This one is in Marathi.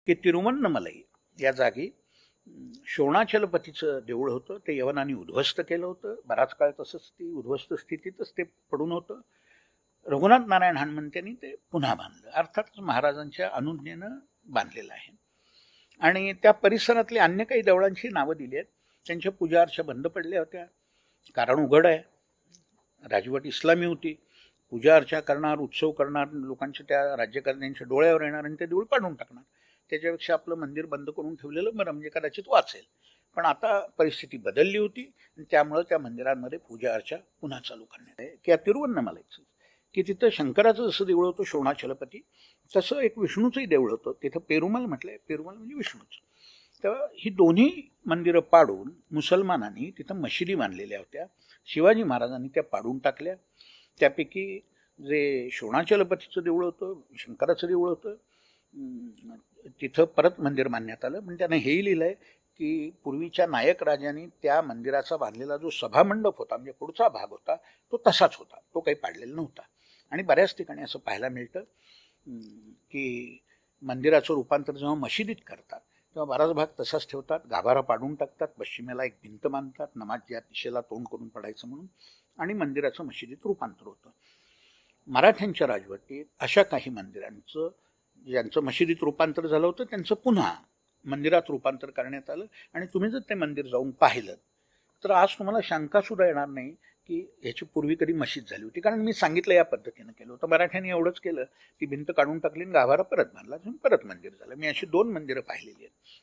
की तिरुवन्नमलाई या जागी शोणाचलपतीचं देऊळ होतं. ते यवनांनी उद्ध्वस्त केलं होतं. बराच काळ तसंच ती उद्ध्वस्त स्थितीतच ते पडून होतं. रघुनाथ नारायण हनुमंत्यांनी ते पुन्हा बांधलं. अर्थातच महाराजांच्या अनुज्ञेनं बांधलेलं आहे. आणि त्या परिसरातली अन्य काही देवळांची नावं दिली आहेत. त्यांच्या पूजा अर्चा बंद पडल्या होत्या. कारण उघड आहे, राजवट इस्लामी होती. पूजा अर्चा करणार, उत्सव करणार, लोकांच्या त्या राज्यकर्त्यांच्या डोळ्यावर येणार आणि ते देऊळ पाडून टाकणार. त्याच्यापेक्षा आपलं मंदिर बंद करून ठेवलेलं बरं, म्हणजे कदाचित वाचेल. पण आता परिस्थिती बदलली होती आणि त्यामुळे त्या मंदिरांमध्ये पूजा अर्चा पुन्हा चालू करण्यात आहे. की तिरुवन्नमलाईचं की तिथं शंकराचं जसं देऊळ होतं शोणाचलपती, तसं एक विष्णूचंही देऊळ होतं. तिथं पेरुमल म्हटलंय. पेरुमल म्हणजे विष्णूचं. तर ही दोन्ही मंदिरं पाडून मुसलमानांनी तिथं मशिदी बांधलेल्या होत्या. शिवाजी महाराजांनी त्या पाडून टाकल्या. त्यापैकी जे शोणाचलपतीचं देऊळ होतं, शंकराचं देऊळ होतं, तिथं परत मंदिर बांधण्यात आलं. पण त्यानं हेही लिहिलंय की पूर्वीच्या नायक राजांनी त्या मंदिराचा बांधलेला जो सभामंडप होता, म्हणजे पुढचा भाग होता, तो तसाच होता, तो काही पाडलेला नव्हता. आणि बऱ्याच ठिकाणी असं पाहायला मिळतं की मंदिराचं रूपांतर जेव्हा मशिदीत करतात तेव्हा बराच भाग तसाच ठेवतात, गाभारा पाडून टाकतात, पश्चिमेला एक भिंत बांधतात, नमाज ज्या दिशेला तोंड करून पडायचं म्हणून, आणि मंदिराचं मशिदीत रूपांतर होतं. मराठ्यांच्या राजवटीत अशा काही मंदिरांचं ज्यांचं मशिदीत रूपांतर झालं होतं त्यांचं पुन्हा मंदिरात रूपांतर करण्यात आलं. आणि तुम्ही जर ते मंदिर जाऊन पाहिलं तर आज तुम्हाला शंका सुद्धा येणार नाही की ह्याची पूर्वी कधी मशीद झाली होती, कारण मी सांगितलं या पद्धतीनं केलं होतं. मराठ्यांनी एवढंच केलं, ती भिंत काढून टाकली आणि गाभारा परत बांधला, परत मंदिर झालं. मी अशी 2 मंदिरं पाहिलेली आहेत.